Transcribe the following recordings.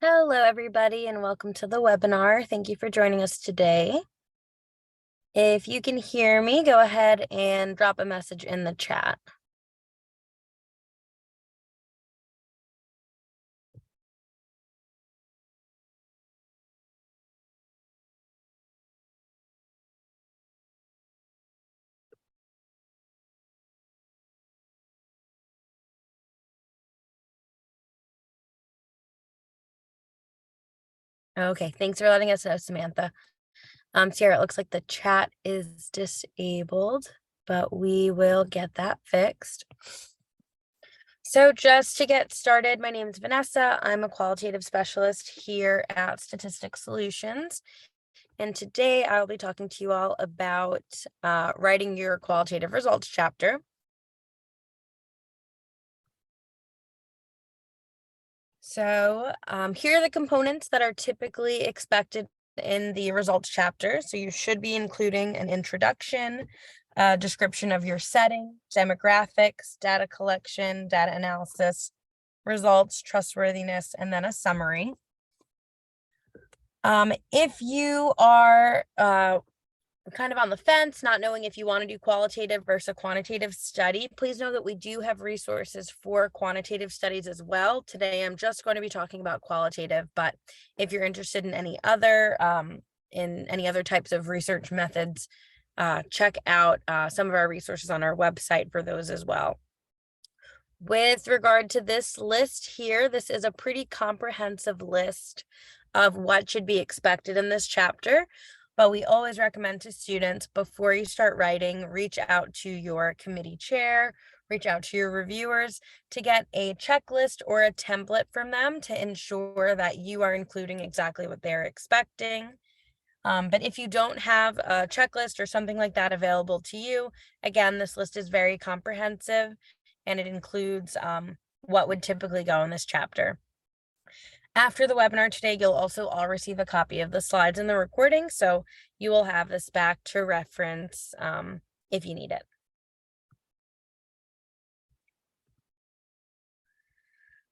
Hello, everybody, and welcome to the webinar. Thank you for joining us today. If you can hear me, go ahead and drop a message in the chat. Okay, thanks for letting us know, Samantha. Sierra, it looks like the chat is disabled, but we will get that fixed. So just to get started, my name is Vanessa. I'm a qualitative specialist here at Statistics Solutions. And today I'll be talking to you all about writing your qualitative results chapter. So here are the components that are typically expected in the results chapter. So you should be including an introduction, a description of your setting, demographics, data collection, data analysis, results, trustworthiness, and then a summary. If you are kind of on the fence, not knowing if you want to do qualitative versus a quantitative study, please know that we do have resources for quantitative studies as well. Today, I'm just going to be talking about qualitative, but if you're interested in any other types of research methods, check out some of our resources on our website for those as well. With regard to this list here, this is a pretty comprehensive list of what should be expected in this chapter. But we always recommend to students, before you start writing, reach out to your committee chair, reach out to your reviewers to get a checklist or a template from them to ensure that you are including exactly what they're expecting. But if you don't have a checklist or something like that available to you, again, this list is very comprehensive and it includes what would typically go in this chapter. After the webinar today, you'll also all receive a copy of the slides and the recording, so you will have this back to reference if you need it.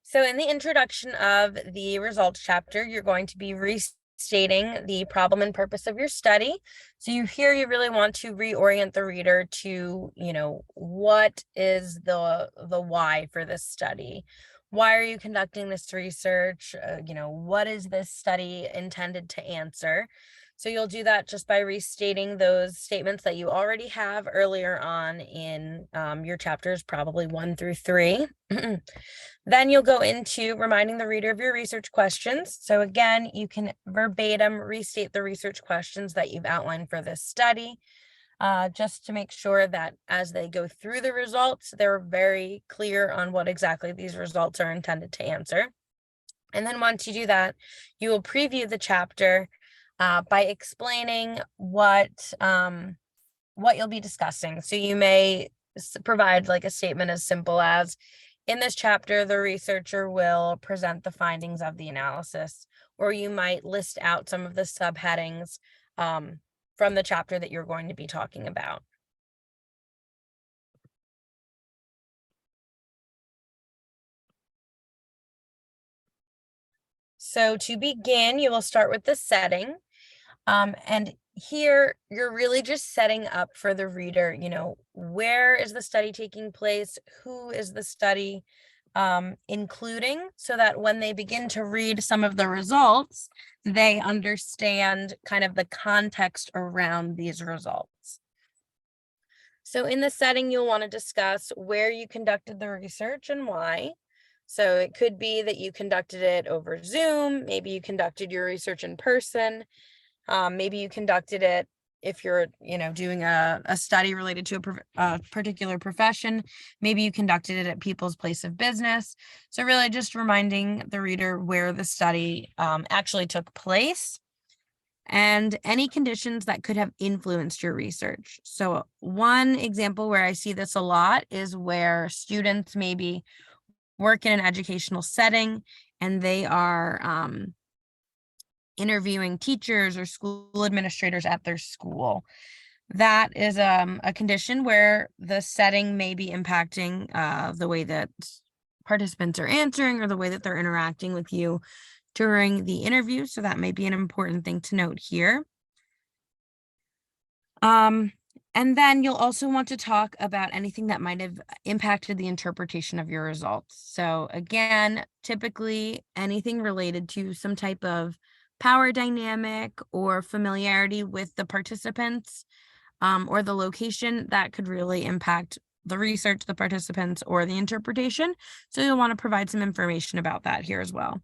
So in the introduction of the results chapter, you're going to be restating the problem and purpose of your study. So you really want to reorient the reader to, what is the why for this study? Why are you conducting this research? What is this study intended to answer? So you'll do that just by restating those statements that you already have earlier on in your chapters, probably 1 through 3. Then you'll go into reminding the reader of your research questions. So again, you can verbatim restate the research questions that you've outlined for this study, just to make sure that as they go through the results, they're very clear on what exactly these results are intended to answer. And then once you do that, you will preview the chapter by explaining what you'll be discussing. So you may provide like a statement as simple as, in this chapter, the researcher will present the findings of the analysis, or you might list out some of the subheadings from the chapter that you're going to be talking about. So to begin, you will start with the setting. And here you're really just setting up for the reader, where is the study taking place? Who is the study including, so that when they begin to read some of the results, they understand kind of the context around these results. So in the setting, you'll want to discuss where you conducted the research and why. So it could be that you conducted it over Zoom, maybe you conducted your research in person. Maybe you conducted it if you're, doing a study related to a particular profession. Maybe you conducted it at people's place of business. So really just reminding the reader where the study actually took place and any conditions that could have influenced your research. So one example where I see this a lot is where students maybe work in an educational setting and they are interviewing teachers or school administrators at their school. That is a condition where the setting may be impacting the way that participants are answering or the way that they're interacting with you during the interview, so that may be an important thing to note here. And then you'll also want to talk about anything that might have impacted the interpretation of your results. So again, typically anything related to some type of power dynamic or familiarity with the participants, or the location that could really impact the research, the participants, or the interpretation. So you'll want to provide some information about that here as well.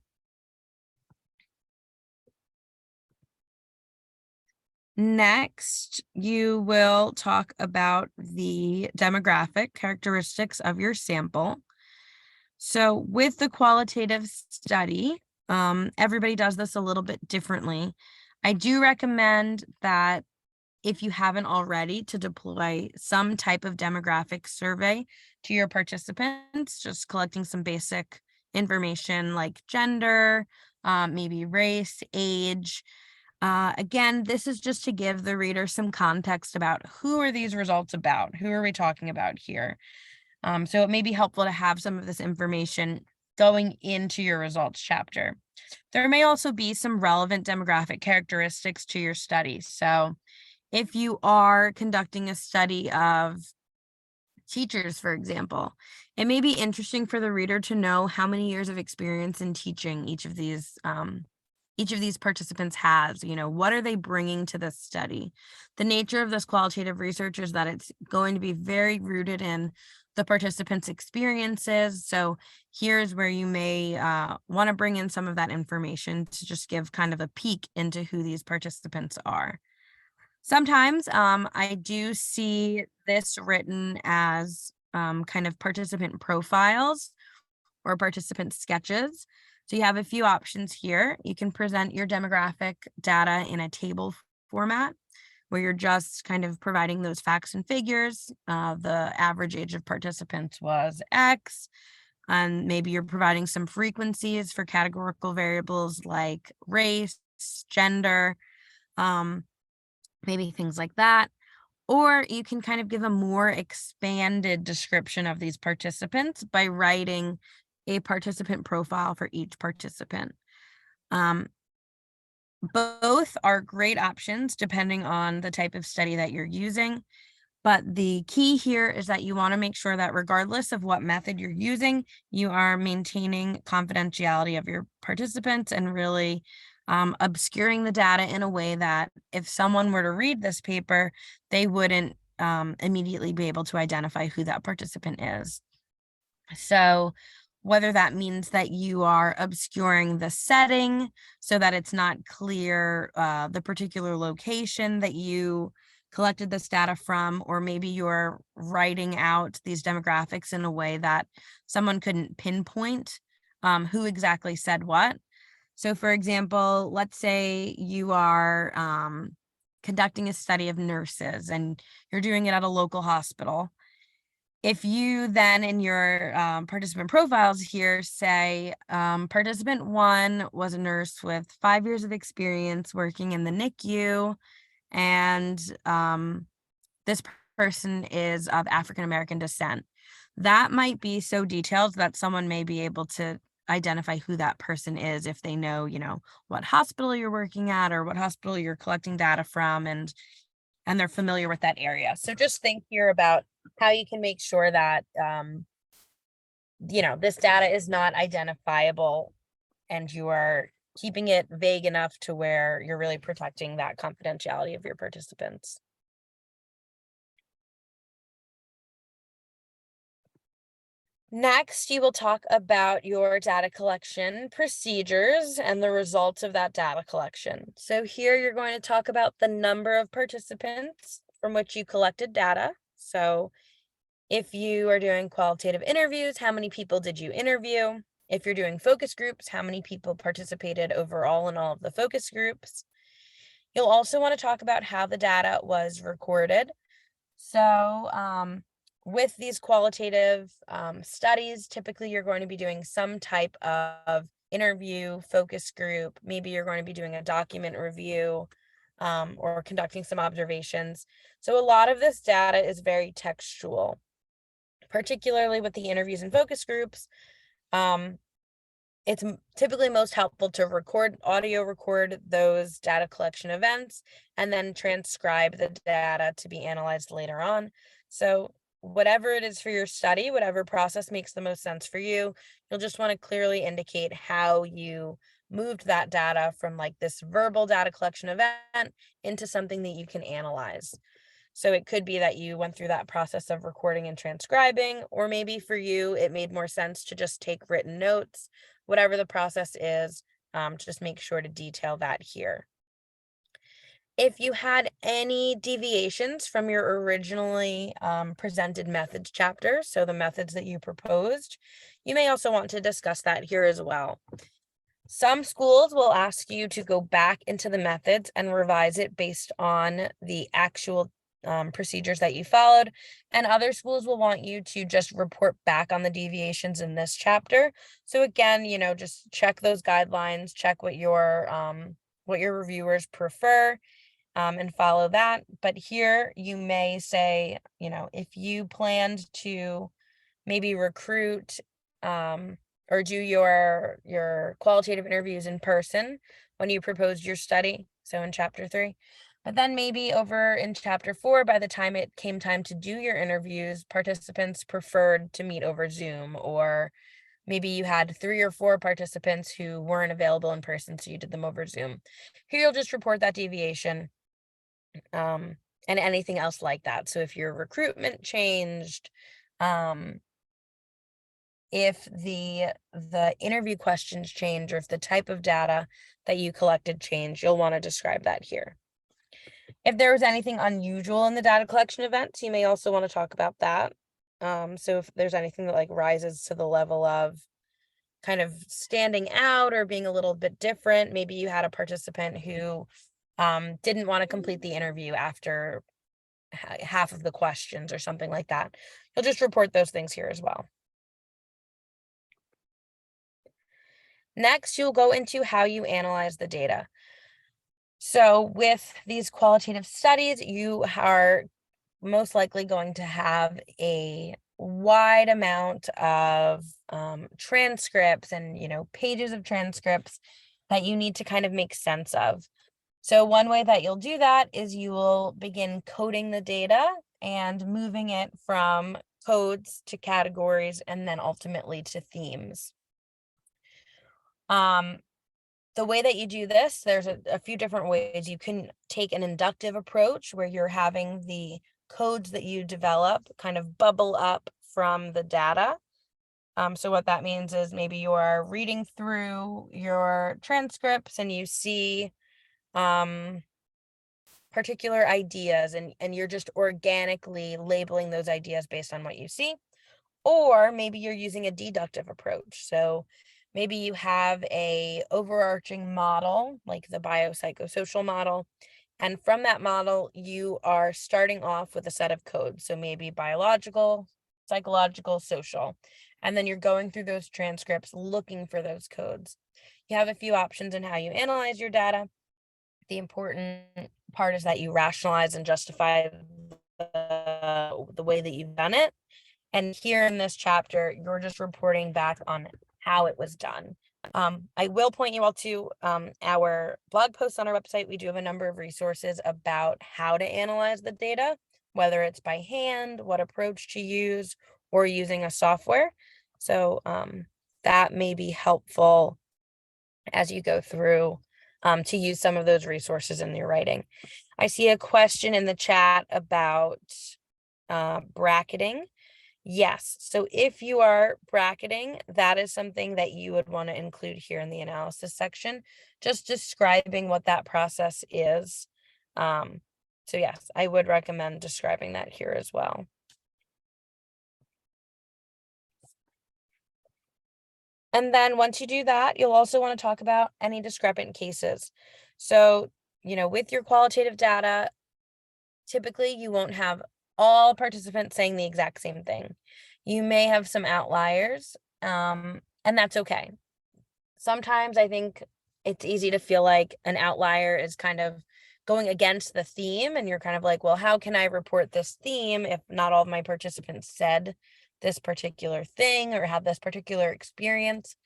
Next, you will talk about the demographic characteristics of your sample. So with the qualitative study, everybody does this a little bit differently. I do recommend that if you haven't already, to deploy some type of demographic survey to your participants, just collecting some basic information like gender, maybe race, age. Again, this is just to give the reader some context about who are these results about? Who are we talking about here? So it may be helpful to have some of this information going into your results chapter. There may also be some relevant demographic characteristics to your study. So if you are conducting a study of teachers, for example, it may be interesting for the reader to know how many years of experience in teaching each of these participants has. What are they bringing to this study? The nature of this qualitative research is that it's going to be very rooted in the participants' experiences. So here's where you may want to bring in some of that information to just give kind of a peek into who these participants are. Sometimes I do see this written as kind of participant profiles or participant sketches. So you have a few options here. You can present your demographic data in a table format where you're just kind of providing those facts and figures. The average age of participants was X, and maybe you're providing some frequencies for categorical variables like race, gender, maybe things like that. Or you can kind of give a more expanded description of these participants by writing a participant profile for each participant. Both are great options depending on the type of study that you're using. But the key here is that you want to make sure that regardless of what method you're using, you are maintaining confidentiality of your participants and really obscuring the data in a way that if someone were to read this paper, they wouldn't immediately be able to identify who that participant is. So whether that means that you are obscuring the setting so that it's not clear the particular location that you collected this data from, or maybe you're writing out these demographics in a way that someone couldn't pinpoint who exactly said what. So for example, let's say you are conducting a study of nurses and you're doing it at a local hospital. If you then in your participant profiles here say participant 1 was a nurse with 5 years of experience working in the NICU, and this person is of African American descent, that might be so detailed that someone may be able to identify who that person is if they know, what hospital you're working at or what hospital you're collecting data from, and they're familiar with that area. So just think here about how you can make sure that, this data is not identifiable and you are keeping it vague enough to where you're really protecting that confidentiality of your participants. Next, you will talk about your data collection procedures and the results of that data collection. So here you're going to talk about the number of participants from which you collected data. So if you are doing qualitative interviews, how many people did you interview? If you're doing focus groups, how many people participated overall in all of the focus groups? You'll also want to talk about how the data was recorded. So with these qualitative studies, typically you're going to be doing some type of interview, focus group. Maybe you're going to be doing a document review or conducting some observations. So a lot of this data is very textual, particularly with the interviews and focus groups. it's typically most helpful to audio record those data collection events and then transcribe the data to be analyzed later on. So whatever it is for your study, whatever process makes the most sense for you, you'll just want to clearly indicate how you moved that data from like this verbal data collection event into something that you can analyze. So it could be that you went through that process of recording and transcribing, or maybe for you, it made more sense to just take written notes. Whatever the process is, just make sure to detail that here. If you had any deviations from your originally presented methods chapter, so the methods that you proposed, you may also want to discuss that here as well. Some schools will ask you to go back into the methods and revise it based on the actual procedures that you followed, and other schools will want you to just report back on the deviations in this chapter. So again, just check those guidelines, check what your reviewers prefer, and follow that. But here you may say, if you planned to maybe recruit or do your qualitative interviews in person when you proposed your study, so in chapter 3. But then maybe over in chapter 4, by the time it came time to do your interviews, participants preferred to meet over Zoom, or maybe you had 3 or 4 participants who weren't available in person, so you did them over Zoom. Here you'll just report that deviation, and anything else like that. So if your recruitment changed, if the interview questions change, or if the type of data that you collected changed, you'll want to describe that here. If there was anything unusual in the data collection events, you may also want to talk about that. So if there's anything that like rises to the level of kind of standing out or being a little bit different, maybe you had a participant who didn't want to complete the interview after half of the questions or something like that. You'll just report those things here as well. Next, you'll go into how you analyze the data. So with these qualitative studies, you are most likely going to have a wide amount of transcripts and, pages of transcripts that you need to kind of make sense of. So one way that you'll do that is you will begin coding the data and moving it from codes to categories and then ultimately to themes. The way that you do this, there's a few different ways. You can take an inductive approach where you're having the codes that you develop kind of bubble up from the data. So what that means is maybe you are reading through your transcripts and you see particular ideas and you're just organically labeling those ideas based on what you see. Or maybe you're using a deductive approach. So maybe you have a overarching model, like the biopsychosocial model. And from that model, you are starting off with a set of codes. So maybe biological, psychological, social. And then you're going through those transcripts, looking for those codes. You have a few options in how you analyze your data. The important part is that you rationalize and justify the way that you've done it. And here in this chapter, you're just reporting back on how it was done. I will point you all to our blog posts on our website. We do have a number of resources about how to analyze the data, whether it's by hand, what approach to use, or using a software. So that may be helpful as you go through to use some of those resources in your writing. I see a question in the chat about bracketing. Yes, so if you are bracketing, that is something that you would want to include here in the analysis section, just describing what that process is. So yes, I would recommend describing that here as well. And then once you do that, you'll also want to talk about any discrepant cases. So, with your qualitative data, typically you won't have all participants saying the exact same thing. You may have some outliers, and that's okay. Sometimes I think it's easy to feel like an outlier is kind of going against the theme, and you're kind of like, well, how can I report this theme if not all of my participants said this particular thing or had this particular experience?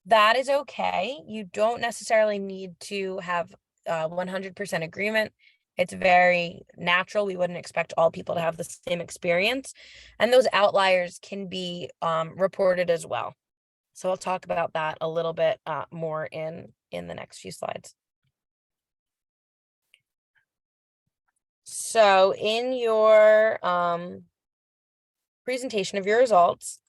that is okay. You don't necessarily need to have 100% agreement. It's very natural. We wouldn't expect all people to have the same experience. And those outliers can be reported as well. So I'll talk about that a little bit more in the next few slides. So in your presentation of your results,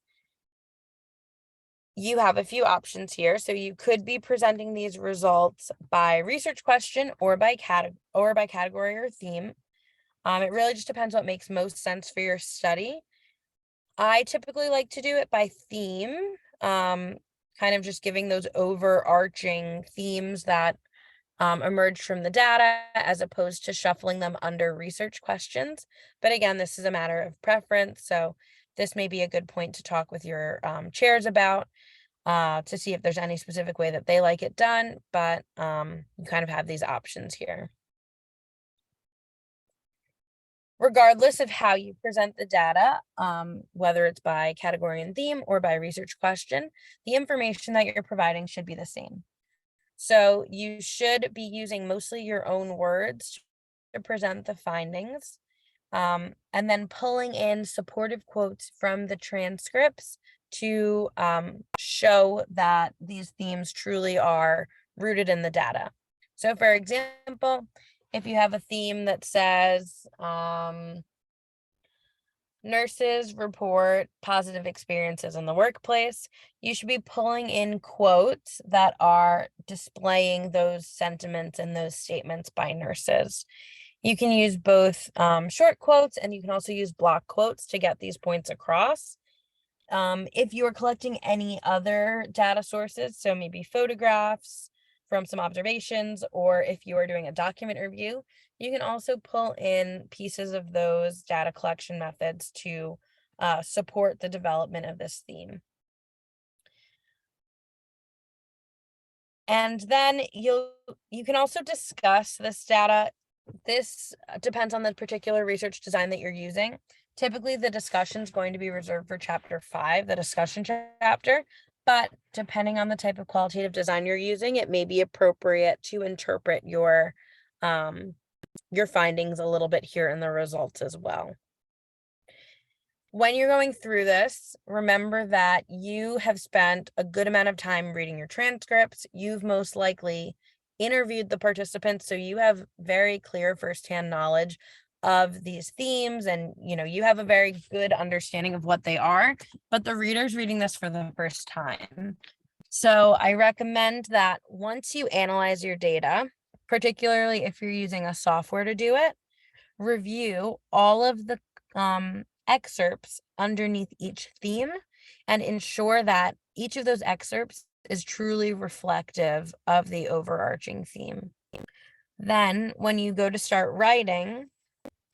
you have a few options here. So you could be presenting these results by research question or by category or theme. It really just depends what makes most sense for your study. I typically like to do it by theme, kind of just giving those overarching themes that emerged from the data as opposed to shuffling them under research questions. But again, this is a matter of preference. So this may be a good point to talk with your chairs about to see if there's any specific way that they like it done. But you kind of have these options here. Regardless of how you present the data, whether it's by category and theme or by research question, the information that you're providing should be the same. So you should be using mostly your own words to present the findings, and then pulling in supportive quotes from the transcripts to show that these themes truly are rooted in the data. So for example, if you have a theme that says, nurses report positive experiences in the workplace, you should be pulling in quotes that are displaying those sentiments and those statements by nurses. You can use both short quotes, and you can also use block quotes to get these points across. If you are collecting any other data sources, so maybe photographs from some observations, or if you are doing a document review, you can also pull in pieces of those data collection methods to support the development of this theme. And then you can also discuss this data. This depends on the particular research design that you're using. Typically, the discussion is going to be reserved for chapter 5, the discussion chapter, but depending on the type of qualitative design you're using, it may be appropriate to interpret your findings a little bit here in the results as well. When you're going through this, remember that you have spent a good amount of time reading your transcripts. You've most likely interviewed the participants, so you have very clear firsthand knowledge of these themes, and you have a very good understanding of what they are, but the reader's reading this for the first time. So I recommend that once you analyze your data, particularly if you're using a software to do it, review all of the excerpts underneath each theme and ensure that each of those excerpts is truly reflective of the overarching theme. Then when you go to start writing,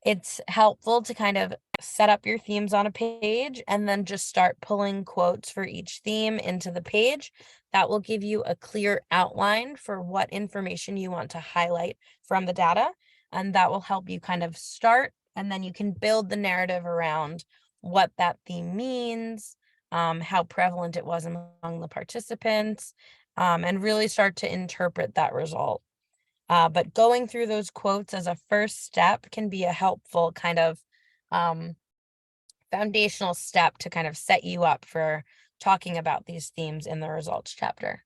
it's helpful to kind of set up your themes on a page and then just start pulling quotes for each theme into the page. That will give you a clear outline for what information you want to highlight from the data. And that will help you kind of start, and then you can build the narrative around what that theme means, how prevalent it was among the participants, and really start to interpret that result. But going through those quotes as a first step can be a helpful kind of foundational step to kind of set you up for talking about these themes in the results chapter.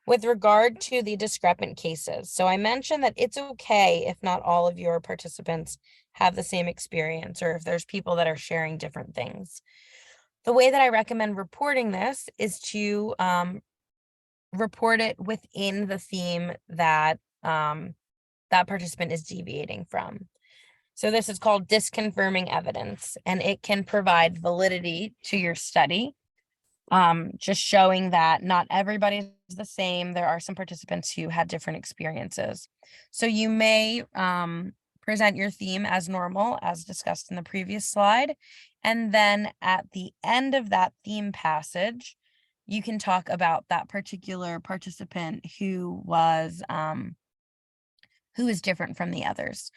With regard to the discrepant cases, so I mentioned that it's okay if not all of your participants have the same experience, or if there's people that are sharing different things. The way that I recommend reporting this is to report it within the theme that that participant is deviating from. So this is called disconfirming evidence, and it can provide validity to your study, just showing that not everybody's the same. There are some participants who had different experiences. So you may present your theme as normal, as discussed in the previous slide, and then at the end of that theme passage, you can talk about that particular participant who is different from the others.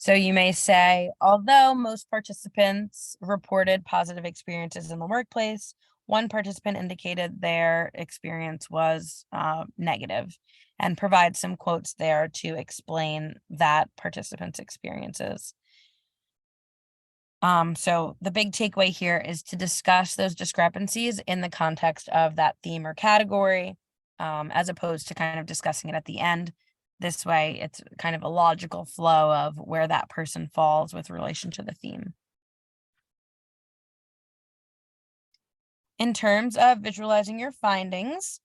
So you may say, although most participants reported positive experiences in the workplace, one participant indicated their experience was negative, and provide some quotes there to explain that participant's experiences. So the big takeaway here is to discuss those discrepancies in the context of that theme or category, as opposed to kind of discussing it at the end. This way, it's kind of a logical flow of where that person falls with relation to the theme. In terms of visualizing your findings,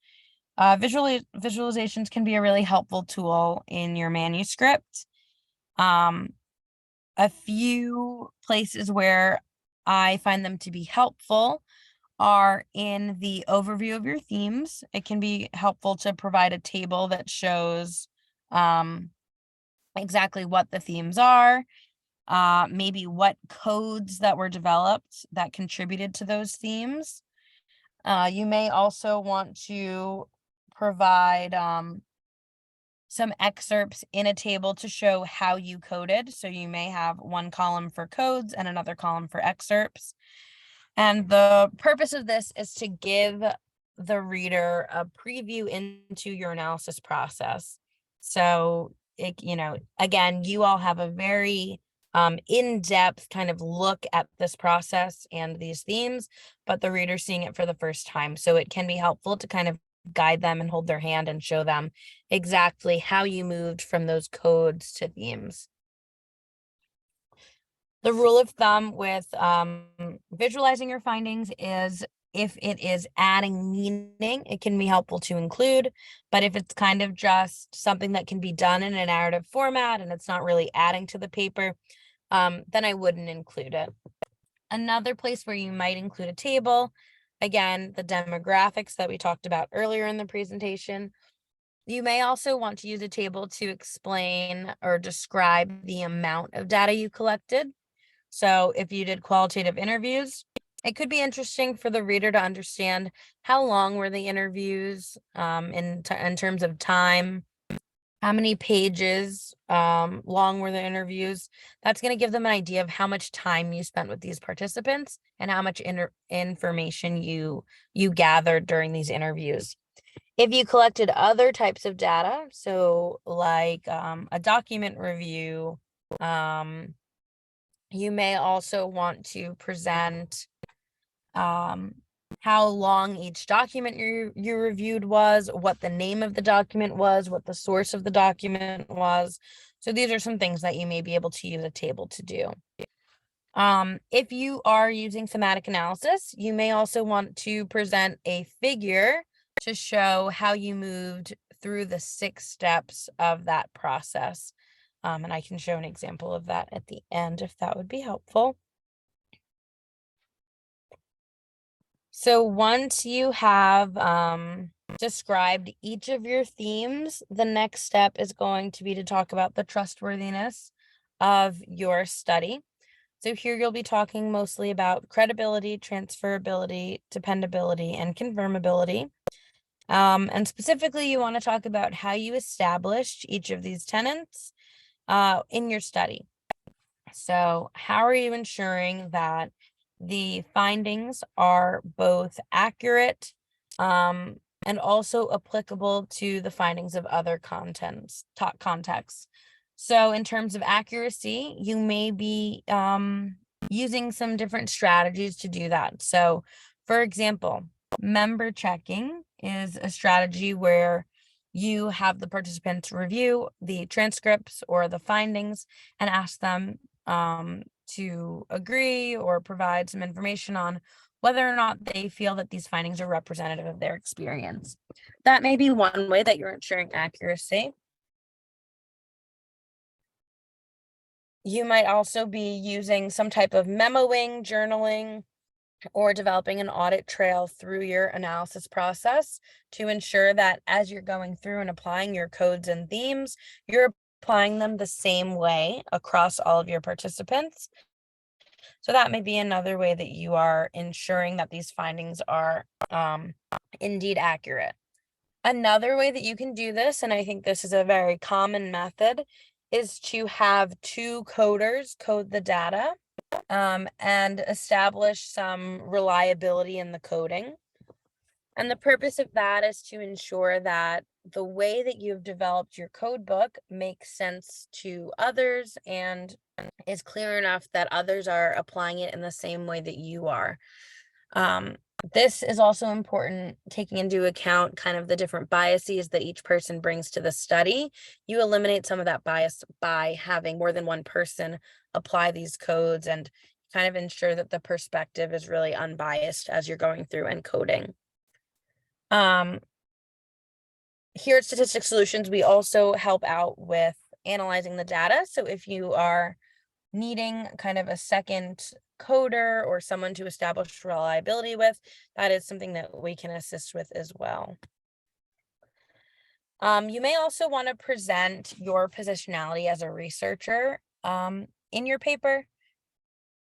visualizations can be a really helpful tool in your manuscript. A few places where I find them to be helpful are in the overview of your themes. It can be helpful to provide a table that shows exactly what the themes are, maybe what codes that were developed that contributed to those themes. You may also want to provide some excerpts in a table to show how you coded. So you may have one column for codes and another column for excerpts. And the purpose of this is to give the reader a preview into your analysis process. So again, you all have a very in-depth kind of look at this process and these themes, but the reader's seeing it for the first time. So it can be helpful to kind of guide them and hold their hand and show them exactly how you moved from those codes to themes. The rule of thumb with visualizing your findings is if it is adding meaning, it can be helpful to include, but if it's kind of just something that can be done in a narrative format and it's not really adding to the paper, then I wouldn't include it. Another place where you might include a table, again, the demographics that we talked about earlier in the presentation. You may also want to use a table to explain or describe the amount of data you collected. So if you did qualitative interviews, it could be interesting for the reader to understand how long were the interviews in terms of time, how many pages long were the interviews. That's going to give them an idea of how much time you spent with these participants and how much information you gathered during these interviews. If you collected other types of data, so like a document review, you may also want to present how long each document you reviewed was, what the name of the document was, what the source of the document was. So these are some things that you may be able to use a table to do. If you are using thematic analysis, you may also want to present a figure to show how you moved through the 6 steps of that process. And I can show an example of that at the end if that would be helpful. So once you have described each of your themes, the next step is going to be to talk about the trustworthiness of your study. So here you'll be talking mostly about credibility, transferability, dependability, and confirmability. And specifically, you want to talk about how you established each of these tenets in your study. So how are you ensuring that the findings are both accurate and also applicable to the findings of other contexts? So in terms of accuracy, you may be using some different strategies to do that. So for example, member checking is a strategy where you have the participants review the transcripts or the findings and ask them to agree or provide some information on whether or not they feel that these findings are representative of their experience. That may be one way that you're ensuring accuracy. You might also be using some type of memoing, journaling, or developing an audit trail through your analysis process to ensure that as you're going through and applying your codes and themes, you're applying them the same way across all of your participants. So that may be another way that you are ensuring that these findings are indeed accurate. Another way that you can do this, and I think this is a very common method, is to have two coders code the data and establish some reliability in the coding. And the purpose of that is to ensure that the way that you've developed your code book makes sense to others and is clear enough that others are applying it in the same way that you are. This is also important, taking into account kind of the different biases that each person brings to the study. You eliminate some of that bias by having more than one person apply these codes and kind of ensure that the perspective is really unbiased as you're going through and coding. Here at Statistics Solutions, we also help out with analyzing the data. So if you are needing kind of a second coder or someone to establish reliability with, that is something that we can assist with as well. You may also want to present your positionality as a researcher in your paper.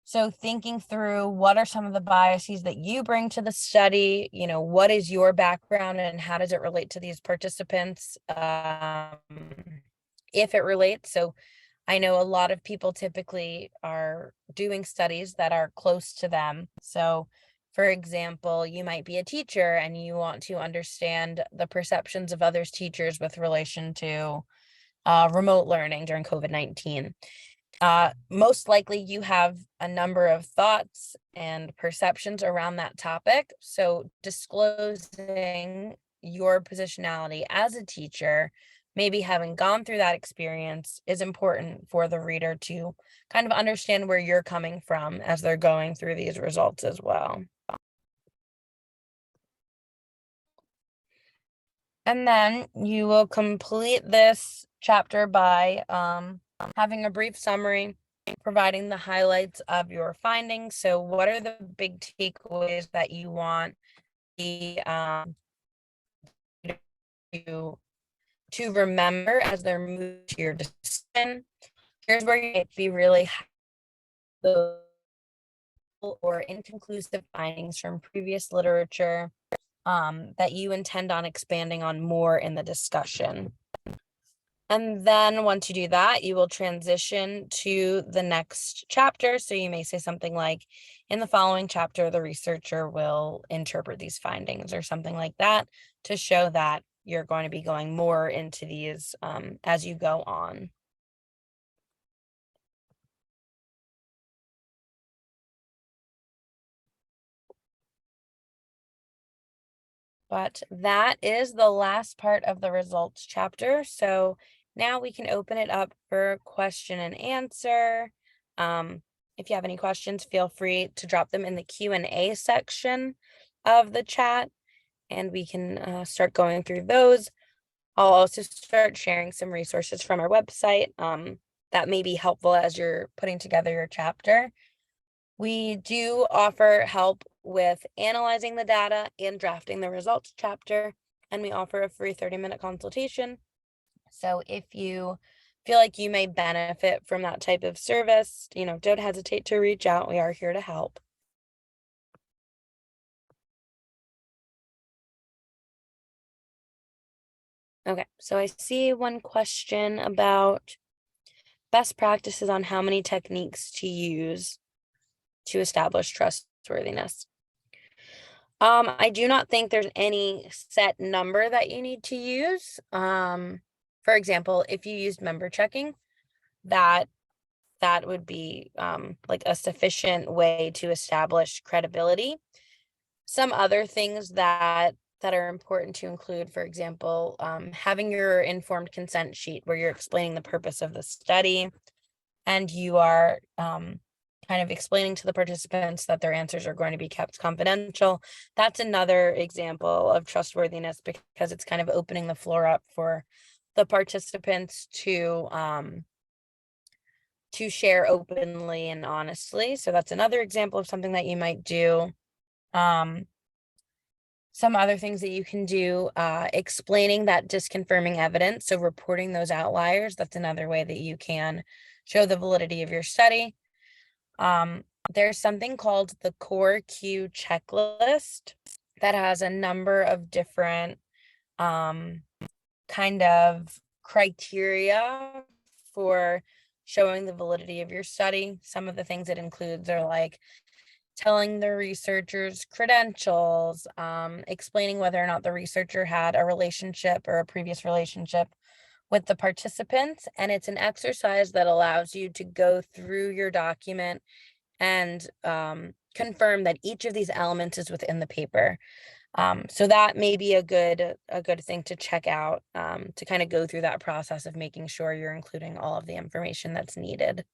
So thinking through what are some of the biases that you bring to the study, what is your background and how does it relate to these participants, if it relates. So I know a lot of people typically are doing studies that are close to them. So for example, you might be a teacher and you want to understand the perceptions of others teachers with relation to remote learning during COVID-19. Most likely you have a number of thoughts and perceptions around that topic. So disclosing your positionality as a teacher, maybe having gone through that experience, is important for the reader to kind of understand where you're coming from as they're going through these results as well. And then you will complete this chapter by having a brief summary, providing the highlights of your findings. So what are the big takeaways that you want the to remember as they're moving to your decision? Here's where you might be really the or inconclusive findings from previous literature that you intend on expanding on more in the discussion. And then once you do that, you will transition to the next chapter. So you may say something like, in the following chapter, the researcher will interpret these findings or something like that to show that you're going to be going more into these as you go on. But that is the last part of the results chapter. So now we can open it up for question and answer. If you have any questions, feel free to drop them in the Q&A section of the chat, and we can start going through those. I'll also start sharing some resources from our website that may be helpful as you're putting together your chapter. We do offer help with analyzing the data and drafting the results chapter, and we offer a free 30-minute consultation. So if you feel like you may benefit from that type of service, don't hesitate to reach out. We are here to help. Okay, so I see one question about best practices on how many techniques to use to establish trustworthiness. I do not think there's any set number that you need to use. For example, if you used member checking, that would be like a sufficient way to establish credibility. Some other things that are important to include, for example, having your informed consent sheet where you're explaining the purpose of the study and you are kind of explaining to the participants that their answers are going to be kept confidential. That's another example of trustworthiness because it's kind of opening the floor up for the participants to share openly and honestly. So that's another example of something that you might do. Some other things that you can do, explaining that disconfirming evidence. So reporting those outliers, that's another way that you can show the validity of your study. There's something called the Core Q checklist that has a number of different kind of criteria for showing the validity of your study. Some of the things it includes are like telling the researcher's credentials, explaining whether or not the researcher had a relationship or a previous relationship with the participants. And it's an exercise that allows you to go through your document and confirm that each of these elements is within the paper. So that may be a good thing to check out, to kind of go through that process of making sure you're including all of the information that's needed.